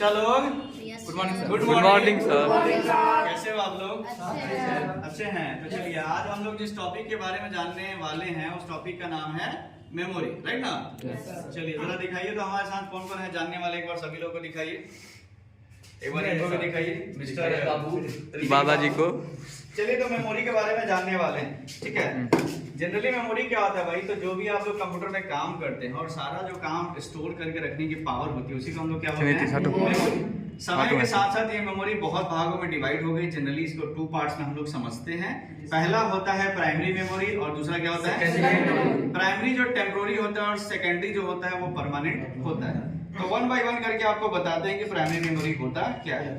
चलो good morning sir. कैसे हो आप लोग? अच्छे हैं। तो चलिए आज हम लोग जिस टॉपिक के बारे में जानने वाले हैं उस टॉपिक का नाम है मेमोरी, राइट ना? चलिए जरा दिखाइए तो हमारे साथ कौन कौन है जानने वाले, एक बार सभी लोगों को दिखाइए, एक बार इनको भी दिखाइए, मिस्टर बाबू बाबा जी को। चलिए तो मेमोरी के बारे में जानने वाले हैं, ठीक है। जनरली मेमोरी क्या होता है भाई? तो जो भी आप लोग कंप्यूटर में काम करते हैं और सारा जो काम स्टोर करके रखने की पावर होती है उसी को हम लोग क्या बोलते हैं? मेमोरी। समय के साथ साथ ये मेमोरी बहुत भागों में डिवाइड हो गई। जनरली इसको 2 पार्ट्स में हम लोग समझते हैं। पहला होता है प्राइमरी मेमोरी और दूसरा क्या होता है? प्राइमरी जो टेम्पोररी होता है और सेकेंडरी जो होता है वो परमानेंट होता है। तो 1 बाय 1 करके आपको बताते हैं कि प्राइमरी मेमोरी होता क्या है।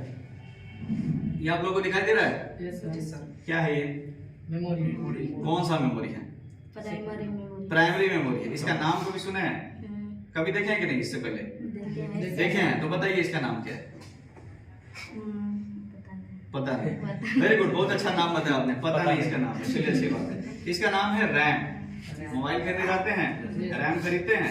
ये आप लोगों को दिखाई दे रहा है? Yes sir. क्या है ये? मेमोरी। कौन सा मेमोरी है? प्राइमरी मेमोरी है। इसका नाम कभी सुना है? कभी देखे हैं कि नहीं इससे पहले? देखे हैं? तो बताइए इसका नाम क्या है? पता नहीं। वेरी गुड, बहुत अच्छा नाम बताया आपने। पता नहीं इसका नाम है, चलिए अच्छी बात है। इसका नाम है रैम। मोबाइल खरीदने जाते हैं, रैम खरीदते हैं,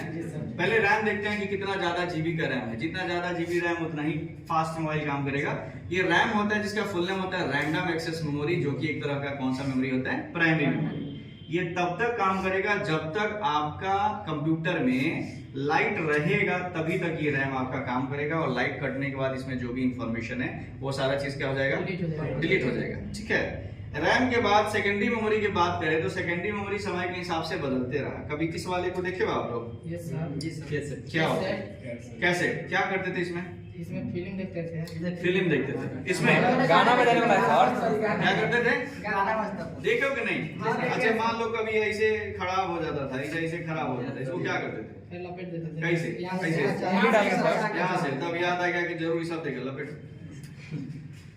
पहले रैम देखते हैं कि कितना ज्यादा जीबी का रैम है। जितना ज्यादा जीबी रैम उतना ही फास्ट मोबाइल काम करेगा। ये रैम होता है जिसका फुल नेम होता है रैंडम एक्सेस मेमोरी, जो कि एक तरह का कौन सा मेमोरी होता है? Primary memory. ये तब तक काम करेगा जब तक आपका कंप्यूटर में लाइट रहेगा, तभी तक ये रैम आपका काम करेगा। और लाइट कटने के बाद इसमें जो भी इंफॉर्मेशन है वो सारा चीज क्या हो जाएगा? डिलीट हो जाएगा, ठीक है। रैम के बाद सेकेंडरी मेमोरी की बात करें तो सेकेंडरी मेमोरी समय के हिसाब से बदलते रहा। कभी किस वाले को देखे आप लोग? Yes sir. क्या होता है? कैसे क्या करते थे इसमें? इसमें फिल्म देखते थे। फिल्म देखते थे। इसमें गाना बजाने वाला सर। क्या करते थे? गाना बजता था। देखो कि नहीं? अच्छा मान लो कभी ऐसे खराब हो जाता था, ऐसे खराब हो जाता था, इसको क्या करते थे? फिर लपेट देते थे। कैसे? यहाँ से तब याद आ गया कि जरूरी सब देखे लपेट।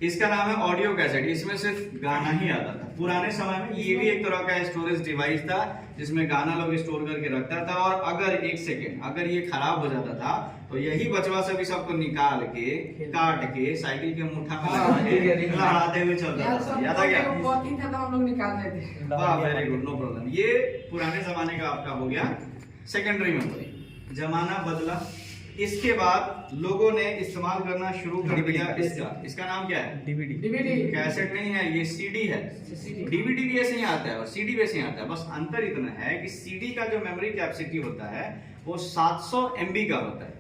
इसका नाम है ऑडियो कैसेट। इसमें सिर्फ गाना ही आता था। पुराने समय में ये भी एक तरह का स्टोरेज डिवाइस था जिसमें गाना लोग स्टोर करके रखता था। और अगर 1 सेकेंड अगर ये खराब हो जाता था तो यही बचवा से भी सबको निकाल के काट के साइकिल के मुठ्ठा में लहराते हुए चलता था। याद आ गया? हम लोग निकालते थे। वाह, वेरी गुड, नो प्रॉब्लम। ये पुराने जमाने का आपका हो गया सेकेंडरी मेमोरी। जमाना बदला, इसके बाद लोगों ने इस्तेमाल करना शुरू कर दिया इसका नाम क्या है? डीवीडी। कैसेट नहीं है, ये सीडी है। डीवीडी भी ऐसे ही आता है और सीडी भी ऐसे ही आता है। बस अंतर इतना है कि सीडी का जो मेमोरी कैपेसिटी होता है वो 700 MB का होता है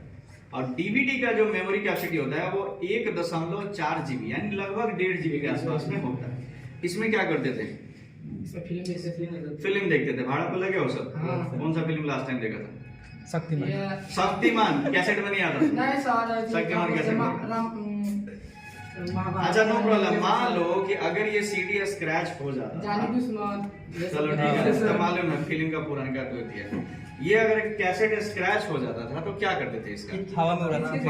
और डीवीडी का जो मेमोरी कैपेसिटी होता है वो 1.4 GB यानी लगभग 1.5 GB के आसपास में होता है। इसमें क्या करते थे? फिल्म देखते थे। भाड़ा पर लगे हो सब? कौन सा फिल्म लास्ट टाइम देखा था? शक्तिमान कैसेट में नहीं आता? नहीं सर। शक्तिमान कैसेट में। अच्छा, नो प्रॉब्लम। मान लो कि अगर ये सीडी स्क्रैच हो जाता, चलो ठीक है, तो मालूम है फिल्म का पुराना का तो है। ये अगर कैसेट स्क्रैच हो जाता था तो क्या करते थे इसका? हवा में उड़ाते थे।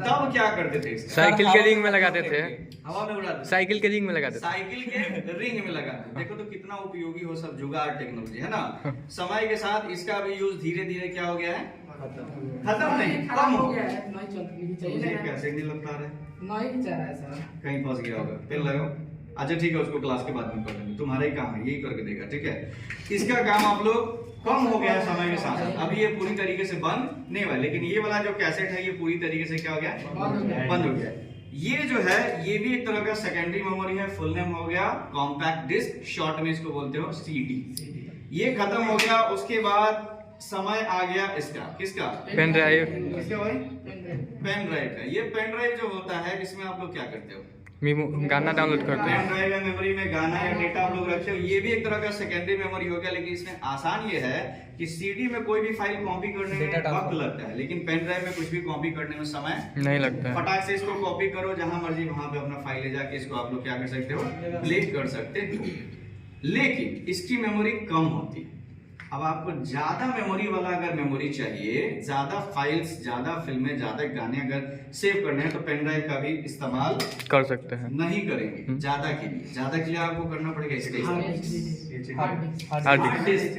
तब क्या करते थे इसका? साइकिल के रिंग में लगाते थे। हवा में उड़ाते थे। साइकिल के रिंग में लगाते थे। साइकिल के रिंग में लगाते। देखो तो कितना उपयोगी हो सब जुगाड़ टेक्नोलॉजी, है ना? समय के साथ इसका भी यूज धीरे धीरे क्या हो गया है? खत्म नहीं, कम हो गया है। कैसे नहीं लगता है? कहीं फंस गया होगा, फिर लगाओ। अच्छा ठीक है, उसको क्लास के बाद में कर लेंगे, तुम्हारा ही काम है, यही करके देगा, ठीक है। इसका काम आप लोग कम हो गया समय के साथ साथ। अभी ये पूरी तरीके से बंद नहीं हुआ, लेकिन ये वाला जो कैसेट है ये पूरी तरीके से क्या हो गया? बंद हो गया। ये जो है ये भी एक तरह का सेकेंडरी मेमोरी है। फुल नेम हो गया कॉम्पैक्ट डिस्क, शॉर्ट में इसको बोलते हो CD। ये खत्म हो गया। उसके बाद समय आ गया इसका, किसका? Pen drive. किसका भाई? पेन ड्राइव का। ये पेन ड्राइव जो होता है इसमें आप लोग क्या करते हो? गाना डाउनलोड करते पेन हैं। ड्राइव या मेमोरी में गाना या डेटा आप लोग रखते हो। ये भी एक तरह का सेकेंडरी मेमोरी हो गया, लेकिन इसमें आसान ये है कि सीडी में कोई भी फाइल कॉपी करने में वक्त लगता है, लेकिन पेन ड्राइव में कुछ भी कॉपी करने में समय नहीं लगता है। फटाक से इसको कॉपी करो, जहां मर्जी वहां पे अपना फाइल ले जाके इसको आप लोग क्या कर सकते हो? प्ले कर सकते हो। लेकिन इसकी मेमोरी कम होती है। अब आपको ज्यादा मेमोरी वाला अगर मेमोरी चाहिए, ज्यादा फाइल्स, ज्यादा फिल्में, ज्यादा गाने अगर सेव करने हैं तो पेन ड्राइव का भी इस्तेमाल कर सकते हैं। नहीं करेंगे। ज्यादा के लिए आपको करना पड़ेगा इसका हार्ड डिस्क।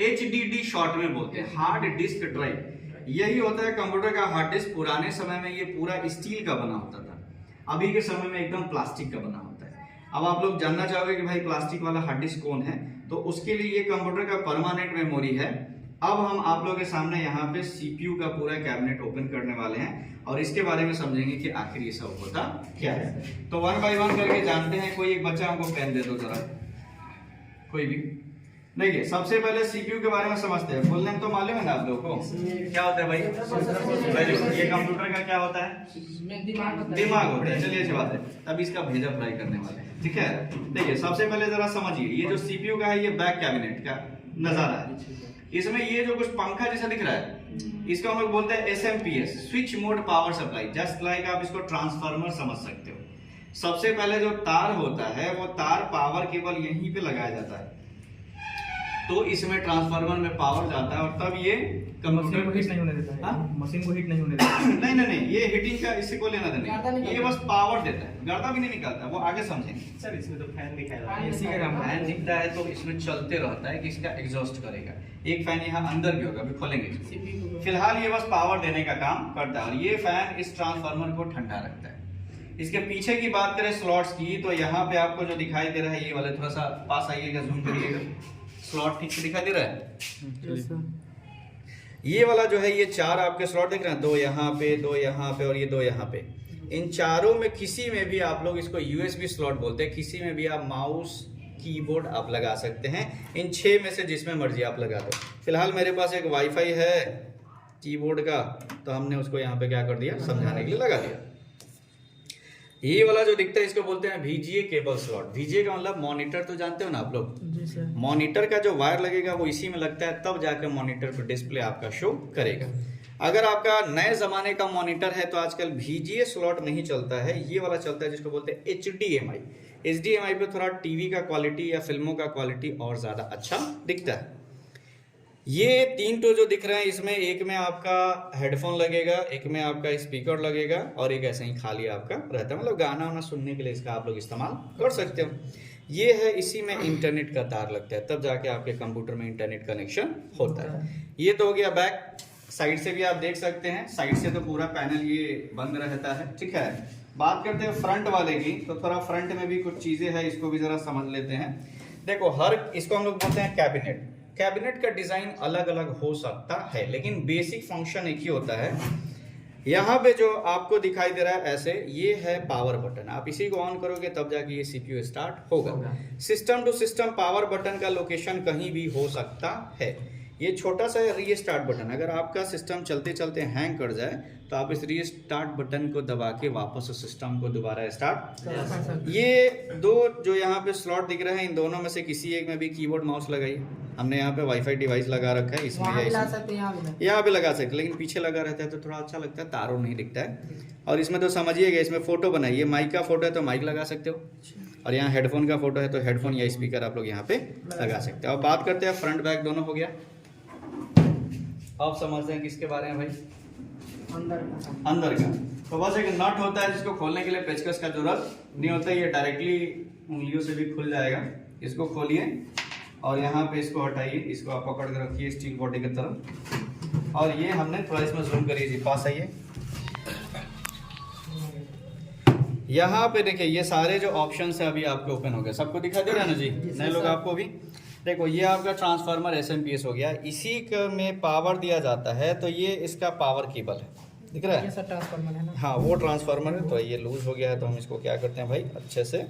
HDD शॉर्ट में बोलते हैं, हार्ड डिस्क ड्राइव। यही होता है कंप्यूटर का हार्ड डिस्क। पुराने समय में ये पूरा स्टील का बना होता था, अभी के समय में एकदम प्लास्टिक का बना होता है। अब आप लोग जानना चाहोगे कि भाई प्लास्टिक वाला हार्ड डिस्क कौन है, तो उसके लिए ये कंप्यूटर का परमानेंट मेमोरी है। अब हम आप लोगों के सामने यहाँ पे सीपीयू का पूरा कैबिनेट ओपन करने वाले हैं और इसके बारे में समझेंगे कि आखिर ये सब होता क्या है। तो 1 बाय 1 करके जानते हैं। कोई एक बच्चा हमको पेन दे दो जरा, कोई भी। देखिए सबसे पहले सीपीयू के बारे में समझते हैं। फुल नेम तो मालूम है ना आप लोगों को, क्या होता है भाई? ये कंप्यूटर का क्या होता है? दिमाग होता है। चलिए अच्छी बात है, तब इसका भेजा अप्लाई करने वाले हैं, ठीक है। देखिए सबसे पहले जरा समझिए, ये जो सीपीयू का है ये बैक कैबिनेट का नजारा है। इसमें ये जो कुछ पंखा जैसा दिख रहा है इसको हम लोग बोलते हैं SMPS, switch mode power supply. Just like आप इसको ट्रांसफार्मर समझ सकते हो। सबसे पहले जो तार होता है वो तार पावर केबल यहीं पे लगाया जाता है, तो इसमें ट्रांसफार्मर में पावर जाता है और तब ये कंप्यूटर को हीट नहीं होने देता है। हाँ? मशीन को हीट नहीं होने देता है। नहीं, ये हीटिंग का इससे कोई लेना देना गर्दा नहीं, नहीं ये बस पावर देता है, गर्दा भी नहीं निकालता, वो आगे समझेंगे। सर इसमें तो फैन दिखाया फैन है, इसी का काम है। फैन दिखता है तो इसमें चलते रहता है कि इसका एग्जॉस्ट करेगा। एक फैन यहाँ अंदर भी होगा, अभी खोलेंगे इसको। फिलहाल ये बस पावर देने का काम करता है और ये फैन इस ट्रांसफार्मर को ठंडा रखता है। इसके पीछे की बात करें स्लॉट्स की, तो यहाँ पे आपको जो दिखाई दे रहा है ये वाले, थोड़ा सा पास आइएगा, जूम करिएगा। स्लॉट ठीक से दिखाई दे रहा है? ये वाला जो है ये 4 आपके स्लॉट दिख रहे हैं, 2 यहाँ पे, 2 यहाँ पे और ये 2 यहाँ पे। इन चारों में किसी में भी आप लोग इसको USB स्लॉट बोलते हैं, किसी में भी आप माउस कीबोर्ड आप लगा सकते हैं। इन 6 में से जिसमें मर्जी आप लगा दो। फिलहाल मेरे पास एक वाईफाई है कीबोर्ड का, तो हमने उसको यहाँ पे क्या कर दिया, समझाने के लिए लगा दिया। ये वाला जो दिखता है इसको बोलते हैं VGA केबल स्लॉट। VGA का मतलब मॉनिटर, तो जानते हो ना आप लोग? जी सर। मॉनिटर का जो वायर लगेगा वो इसी में लगता है, तब जाकर मॉनिटर पर डिस्प्ले आपका शो करेगा। अगर आपका नए जमाने का मॉनिटर है तो आजकल VGA स्लॉट नहीं चलता है, ये वाला चलता है जिसको बोलते हैं HDMI। HDMI पे थोड़ा टीवी का क्वालिटी या फिल्मों का क्वालिटी और ज्यादा अच्छा दिखता है। ये 3 तो जो दिख रहे हैं इसमें एक में आपका हेडफोन लगेगा, एक में आपका स्पीकर लगेगा और एक ऐसे ही खाली आपका रहता है, मतलब गाना वाना सुनने के लिए इसका आप लोग इस्तेमाल कर सकते हो। ये है, इसी में इंटरनेट का तार लगता है, तब जाके आपके कंप्यूटर में इंटरनेट कनेक्शन होता है। ये तो हो गया बैक। साइड से भी आप देख सकते हैं, साइड से तो पूरा पैनल ये बंद रहता है, ठीक है। बात करते हैं फ्रंट वाले की, तो थोड़ा फ्रंट में भी कुछ चीजें हैं, इसको भी जरा समझ लेते हैं। देखो इसको हम लोग बोलते हैं कैबिनेट। कैबिनेट का डिजाइन अलग अलग हो सकता है, लेकिन बेसिक फंक्शन एक ही होता है। यहाँ पे जो आपको दिखाई दे रहा है ऐसे, ये है पावर बटन। आप इसी को ऑन करोगे तब जाके ये CPU स्टार्ट होगा। System to system power button का लोकेशन कहीं भी हो सकता है। ये छोटा सा रीस्टार्ट बटन, अगर आपका सिस्टम चलते चलते हैंग कर जाए तो आप इस रीस्टार्ट बटन को दबा के वापस सिस्टम को दोबारा स्टार्ट। ये 2 जो यहाँ पे स्लॉट दिख रहे हैं, इन दोनों में से किसी एक में भी कीबोर्ड माउस लगाइए। हमने यहाँ पे वाईफाई डिवाइस लगा रखा है, इसमें यहाँ पे लगा सकते, लेकिन पीछे लगा रहता है तो थोड़ा अच्छा लगता है, तारों नहीं दिखता है। और इसमें तो समझिएगा, इसमें फोटो बनाइए, माइक का फोटो है तो माइक लगा सकते हो, और यहाँ हेडफोन का फोटो है तो हेडफोन या स्पीकर आप लोग यहाँ पे लगा सकते हो। अब बात करते हैं फ्रंट बैक दोनों हो गया। अब समझते हैं किसके बारे में भाई? अंदर का। तो बस एक नट होता है जिसको खोलने के लिए पेचकस का जरूरत नहीं होता, ये डायरेक्टली उंगलियों से भी खुल जाएगा। इसको खोलिए और यहाँ पे इसको हटाइए, इसको आप पकड़ के रखिए स्टील बॉडी की तरफ, और ये हमने थोड़ा इसमें जूम करिए जी, पास आइए। यहाँ पे देखिए ये सारे जो ऑप्शन है अभी आपके ओपन हो गए, सबको दिखा दे रहा है ना जी? नए लोग आपको भी देखो, ये आपका ट्रांसफार्मर SMPS हो गया, इसी में पावर दिया जाता है, तो ये इसका पावर केबल है, दिख रहा है? ये सब ट्रांसफार्मर है ना? हाँ वो ट्रांसफार्मर है। तो ये लूज हो गया है तो हम इसको क्या करते हैं भाई, अच्छे से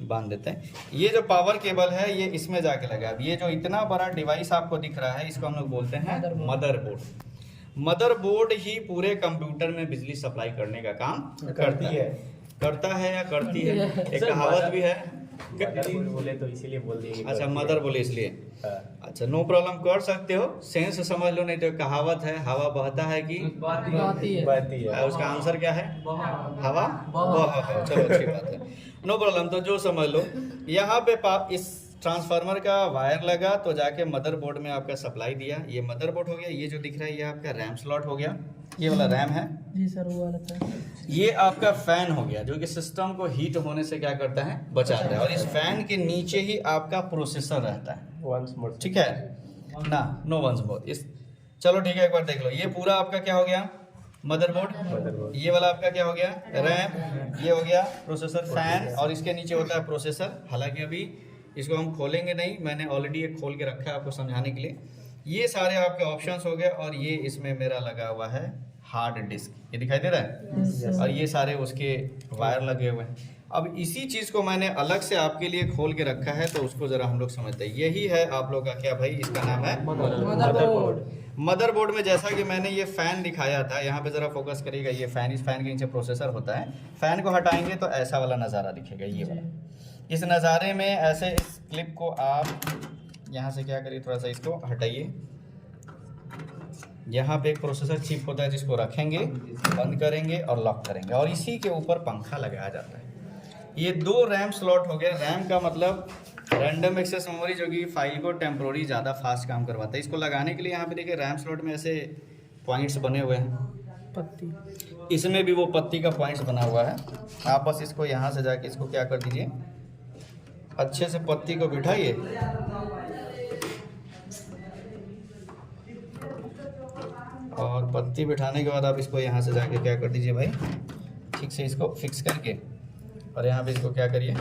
बांध देते हैं। ये जो पावर केबल है ये इसमें जाके लगा। अब ये जो इतना बड़ा डिवाइस आपको दिख रहा है इसको हम लोग बोलते हैं मदरबोर्ड। मदरबोर्ड ही पूरे कंप्यूटर में बिजली सप्लाई करने का काम करती है, करता है या करती है। एक कहावत भी है, बोले तो इसीलिए बोल दिए। अच्छा मदर बोले इसलिए, अच्छा नो प्रॉब्लम, कर सकते हो, सेंस समझ लो। नहीं तो कहावत है, हवा बहता है कि बहती है। उसका आंसर क्या है? हवा बह। चलो अच्छी बात है, नो प्रॉब्लम। तो जो समझ लो, यहाँ पे इस ट्रांसफार्मर का वायर लगा तो जाके मदरबोर्ड में आपका सप्लाई दिया। ये मदरबोर्ड हो गया। ये जो दिख रहा है ये आपका रैम स्लॉट हो गया, ये वाला रैम है जी सर, वो वाला था। ये आपका फैन हो गया जो कि सिस्टम को हीट होने से क्या करता है, बचाता है। और इस फैन के नीचे ही आपका प्रोसेसर रहता है, ठीक है ना? नो वंस मोर इस, चलो ठीक है, एक बार देख लो। ये पूरा आपका क्या हो गया, मदरबोर्ड। ये वाला आपका क्या हो गया, रैम। ये हो गया प्रोसेसर, फैन, और इसके नीचे होता है प्रोसेसर। हालांकि अभी इसको हम खोलेंगे नहीं, मैंने ऑलरेडी एक खोल के रखा है आपको समझाने के लिए। ये सारे आपके ऑप्शंस हो गए और ये इसमें मेरा लगा हुआ है हार्ड डिस्क, ये दिखाई दे रहा है, और ये सारे उसके वायर लगे हुए हैं। अब इसी चीज़ को मैंने अलग से आपके लिए खोल के रखा है, तो उसको ज़रा हम लोग समझते हैं। यही है आप लोग का क्या भाई, इसका नाम है मदरबोर्ड। मदरबोर्ड में जैसा कि मैंने ये फ़ैन दिखाया था, यहाँ पे ज़रा फोकस करिएगा, ये फ़ैन, इस फ़ैन के नीचे प्रोसेसर होता है। फ़ैन को हटाएंगे तो ऐसा वाला नज़ारा दिखेगा, ये वाला। इस नज़ारे में ऐसे इस क्लिप को आप यहाँ से क्या करिए, थोड़ा सा इसको हटाइए। यहाँ पे एक प्रोसेसर चिप होता है जिसको रखेंगे, बंद करेंगे और लॉक करेंगे, और इसी के ऊपर पंखा लगाया जाता है। ये 2 रैम स्लॉट हो गया। रैम का मतलब रैंडम एक्सेस मेमोरी, जो कि फाइल को टेम्पोररी ज़्यादा फास्ट काम करवाता है। इसको लगाने के लिए यहाँ पे देखिए रैम स्लॉट में ऐसे पॉइंट्स बने हुए हैं, पत्ती, इसमें भी वो पत्ती का पॉइंट्स बना हुआ है। आप बस इसको यहाँ से जाके इसको क्या कर दीजिए, अच्छे से पत्ती को बिठाइए, और पत्ती बिठाने के बाद आप इसको यहाँ से जाके क्या कर दीजिए भाई, ठीक से इसको फिक्स करके, और यहाँ पे इसको क्या करिए,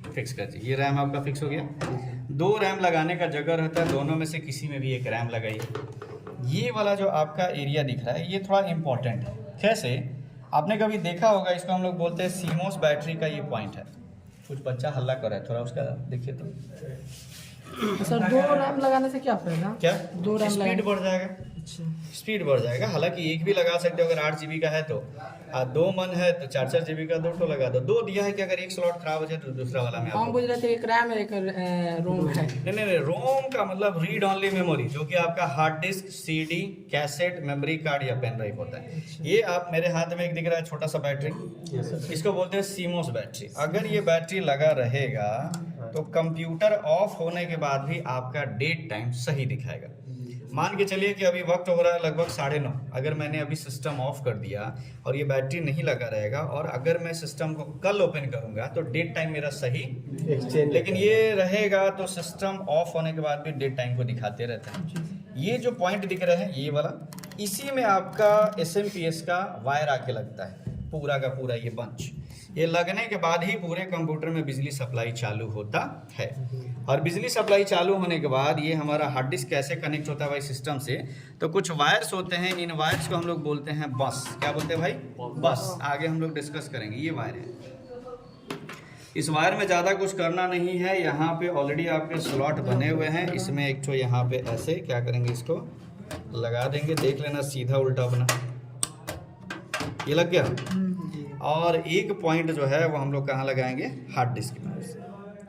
फिक्स कर दीजिए। ये रैम आपका फिक्स हो गया। 2 रैम लगाने का जगह रहता है, दोनों में से किसी में भी एक रैम लगाइए। ये वाला जो आपका एरिया दिख रहा है, ये थोड़ा इम्पोर्टेंट है। कैसे, आपने कभी देखा होगा, इसको हम लोग बोलते हैं सीमोस बैटरी का ये पॉइंट है। कुछ बच्चा हल्ला कर रहा है, थोड़ा उसका देखिए तो। सर 2 रैम लगाने से क्या फायदा? क्या 2 रैम स्पीड बढ़ जाएगा, अच्छा, स्पीड बढ़ जाएगा। हालांकि एक भी लगा सकते हो अगर 8 GB का है तो, 2 मन है तो 4-4 GB का 2 लगा दो। 2 दिया है कि अगर एक स्लॉट खराब हो जाए तो दूसरा वाला में हम बुझ रहे थे एक रैम एक रोम है। नहीं, रोम का मतलब रीड ऑनली मेमोरी, जो कि आपका hard disk, CD, cassette, memory card या पेन ड्राइव होता है। ये आप मेरे हाथ में एक दिख रहा है छोटा सा बैटरी, इसको बोलते हैं सीमोस बैटरी। अगर ये बैटरी लगा रहेगा तो कंप्यूटर ऑफ होने के बाद भी आपका डेट टाइम सही दिखाएगा। मान के चलिए कि अभी वक्त हो रहा है लगभग 9:30, अगर मैंने अभी सिस्टम ऑफ कर दिया और ये बैटरी नहीं लगा रहेगा, और अगर मैं सिस्टम को कल ओपन करूंगा तो डेट टाइम मेरा सही एक्सचेंज, लेकिन ये रहेगा तो सिस्टम ऑफ होने के बाद भी डेट टाइम को दिखाते रहता है। ये जो पॉइंट दिख रहे हैं, ये वाला, इसी में आपका SMPS का वायर आके लगता है, पूरा का पूरा ये बंच। ये लगने के बाद ही पूरे कंप्यूटर में बिजली सप्लाई चालू होता है। और बिजली सप्लाई चालू होने के बाद ये हमारा हार्ड डिस्क कैसे कनेक्ट होता है भाई सिस्टम से, तो कुछ वायर्स होते हैं, इन वायर्स को हम लोग बोलते हैं बस। क्या बोलते हैं भाई? बस। आगे हम लोग डिस्कस करेंगे। ये वायर है, इस वायर में ज़्यादा कुछ करना नहीं है। यहाँ पे ऑलरेडी आपके स्लॉट बने हुए हैं, इसमें एक तो यहाँ पे ऐसे क्या करेंगे, इसको लगा देंगे, देख लेना सीधा उल्टा बना, ये लग गया। और एक पॉइंट जो है वो हम लोग कहाँ लगाएंगे, हार्ड डिस्क में,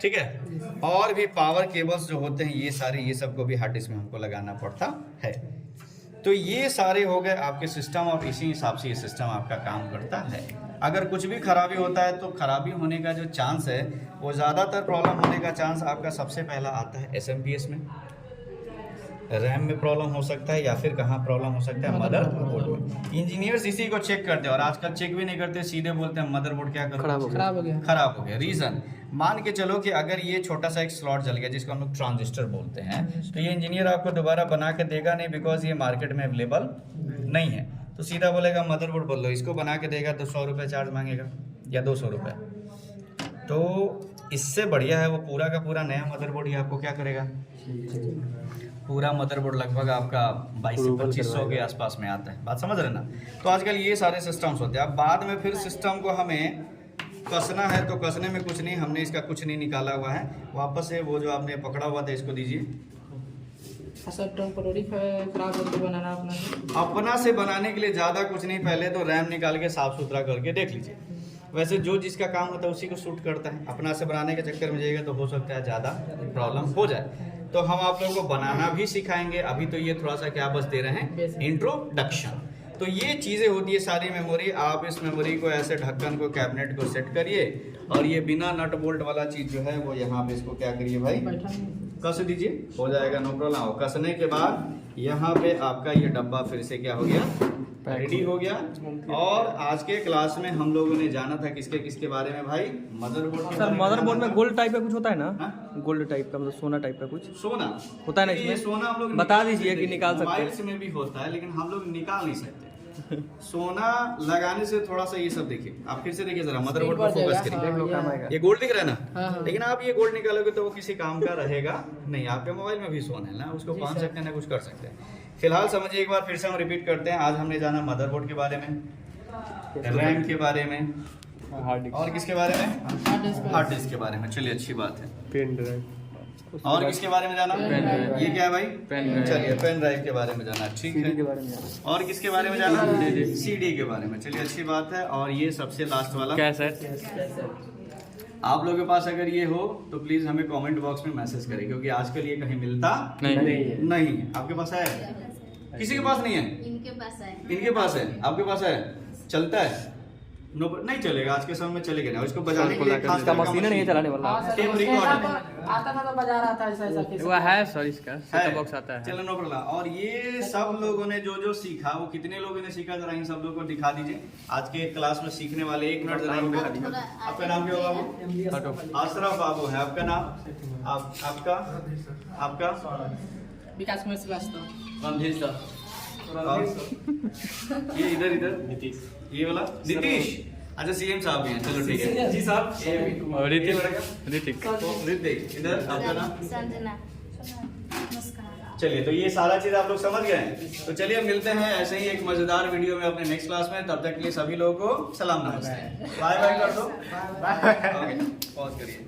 ठीक है। और भी पावर केबल्स जो होते हैं ये सारे, ये सब को भी हार्ड डिस्क में हमको लगाना पड़ता है। तो ये सारे हो गए आपके सिस्टम, और इसी हिसाब से ये सिस्टम आपका काम करता है। अगर कुछ भी खराबी होता है तो खराबी होने का जो चांस है वो ज़्यादातर प्रॉब्लम होने का चांस आपका सबसे पहला आता है SMPS में, रैम में प्रॉब्लम हो सकता है, या फिर कहाँ प्रॉब्लम हो सकता है, मदरबोर्ड में। इंजीनियर्स इसी को चेक करते हैं, और आजकल चेक भी नहीं करते, सीधे बोलते हैं मदरबोर्ड क्या करो, खराब हो गया। रीज़न मान के चलो कि अगर ये छोटा सा एक स्लॉट जल गया, जिसको हम लोग ट्रांजिस्टर बोलते हैं, तो ये इंजीनियर आपको दोबारा बना के देगा नहीं, बिकॉज ये मार्केट में अवेलेबल नहीं है। तो सीधा बोलेगा मदरबोर्ड बदलो, इसको बना के देगा तो 100 रुपये चार्ज मांगेगा या 200 रुपये। तो इससे बढ़िया है वो पूरा का पूरा नया मदरबोर्ड ही आपको क्या करेगा, पूरा मदरबोर्ड लगभग आपका 2200 से 2500 के आसपास में आता है। बात समझ रहे ना? तो आजकल ये सारे सिस्टम्स होते हैं। अब बाद में फिर सिस्टम को हमें कसना है तो कसने में कुछ नहीं, हमने इसका कुछ नहीं निकाला हुआ है। वापस से वो जो आपने पकड़ा हुआ था इसको दीजिए। सर टेम्पोररी खराब करके बनाना अपना से बनाने के लिए ज़्यादा कुछ नहीं, पहले तो रैम निकाल के साफ़ सुथरा करके देख लीजिए। वैसे जो जिसका काम होता है उसी को सूट करता है। अपना से बनाने के चक्कर में जाइएगा तो हो सकता है ज़्यादा प्रॉब्लम हो जाए। तो हम आप लोगों को बनाना भी सिखाएंगे। अभी तो ये थोड़ा सा क्या बस दे रहे हैं, इंट्रोडक्शन। तो ये चीज़ें होती है सारी मेमोरी। आप इस मेमोरी को ऐसे ढक्कन को, कैबिनेट को सेट करिए, और ये बिना नट बोल्ट वाला चीज़ जो है वो यहाँ पे इसको क्या करिए भाई, कस दीजिए, हो जाएगा, नो प्रॉब्लम। कसने के बाद यहाँ पे आपका ये डब्बा फिर से क्या हो गया, रेडी हो गया। और आज के क्लास में हम लोगों ने जाना था किसके किसके बारे में भाई, मदरबोर्ड के। सर मदरबोर्ड में गोल्ड टाइप का कुछ होता है ना? गोल्ड टाइप का मतलब सोना टाइप का कुछ सोना होता है ना इसमें? सोना हम लोग बता दीजिए कि निकाल सकते हैं। मोबाइल्स में भी होता है, लेकिन हम लोग निकाल नहीं सकते। सोना लगाने से थोड़ा सा ये सब देखिए, आप फिर से देखिए जरा मदरबोर्ड को फोकस करिए। देख लो काम आएगा। ये गोल्ड दिख रहा है हाँ, ना, हाँ। लेकिन आप ये गोल्ड निकालोगे तो वो किसी काम का रहेगा नहीं। आपके मोबाइल में भी सोना है ना, उसको पहन सकते हैं ना, कुछ कर सकते हैं। फिलहाल समझिए, एक बार फिर से हम रिपीट करते हैं। आज हमने जाना मदरबोर्ड के बारे में, रैम के बारे में, हार्ड डिस्क, और किसके बारे में, हार्ड डिस्क हार्ड डिस्क के बारे में। चलिए अच्छी बात है। पेन ड्राइव, और किसके बारे में जाना, पेन ड्राइव। ये क्या है भाई, पेन ड्राइव। चलिए पेन ड्राइव के बारे में जाना, ठीक सीडी के है। बारे में जाना। और किसके बारे में जाना, सीडी के बारे में। चलिए अच्छी बात है। और ये सबसे लास्ट वाला, कैसेट। आप लोगों के पास अगर ये हो तो प्लीज हमें कमेंट बॉक्स में मैसेज करें, क्योंकि आजकल ये कहीं मिलता नहीं। नहीं। आपके पास है, किसी के पास नहीं है, इनके पास है। इनके पास है, आपके पास है, चलता है? नो, नहीं चलेगा आज के समय में, चलेगा ना। इसको बजाने के लिए खास इसका तरह का मशीन नहीं है चलाने वाला। हाँ, सर, टेप उसके रिकॉर्ड साथ है। आता था तो बजा रहा था ऐसा ऐसा कैसे। वो है सर, इसका है। सेटअप बॉक्स आता है। चलो नो प्रॉब्लम। और ये सब लोगों ने जो जो सीखा, वो कितने लोगों ने सीखा, जरा इन सब लोगों को दिखा दीजिए। आज के क्लास में सीखने वाले 1 मिनट जरा इनको दिखा दीजिए। आपका नाम क्या होगा बाबू? अशरफ बाबू है आपका नाम। आपका विकास कुमार श्रीवास्तव। रणधीर सर। ये इधर नीतीश, ये वाला नीतीश। अच्छा सीएम साहब भी हैं, चलो ठीक है जी साहब। और ऋतिक। ऋतिक इधर, आपका नाम? संजना। नमस्कार। चलिए, तो ये सारा चीज आप लोग समझ गए हैं। तो चलिए मिलते हैं ऐसे ही एक मजेदार वीडियो में अपने नेक्स्ट क्लास में। तब तक के लिए सभी लोगों को सलाम नमस्ते, बाय बाय कर दो। ओके, पॉज करिए।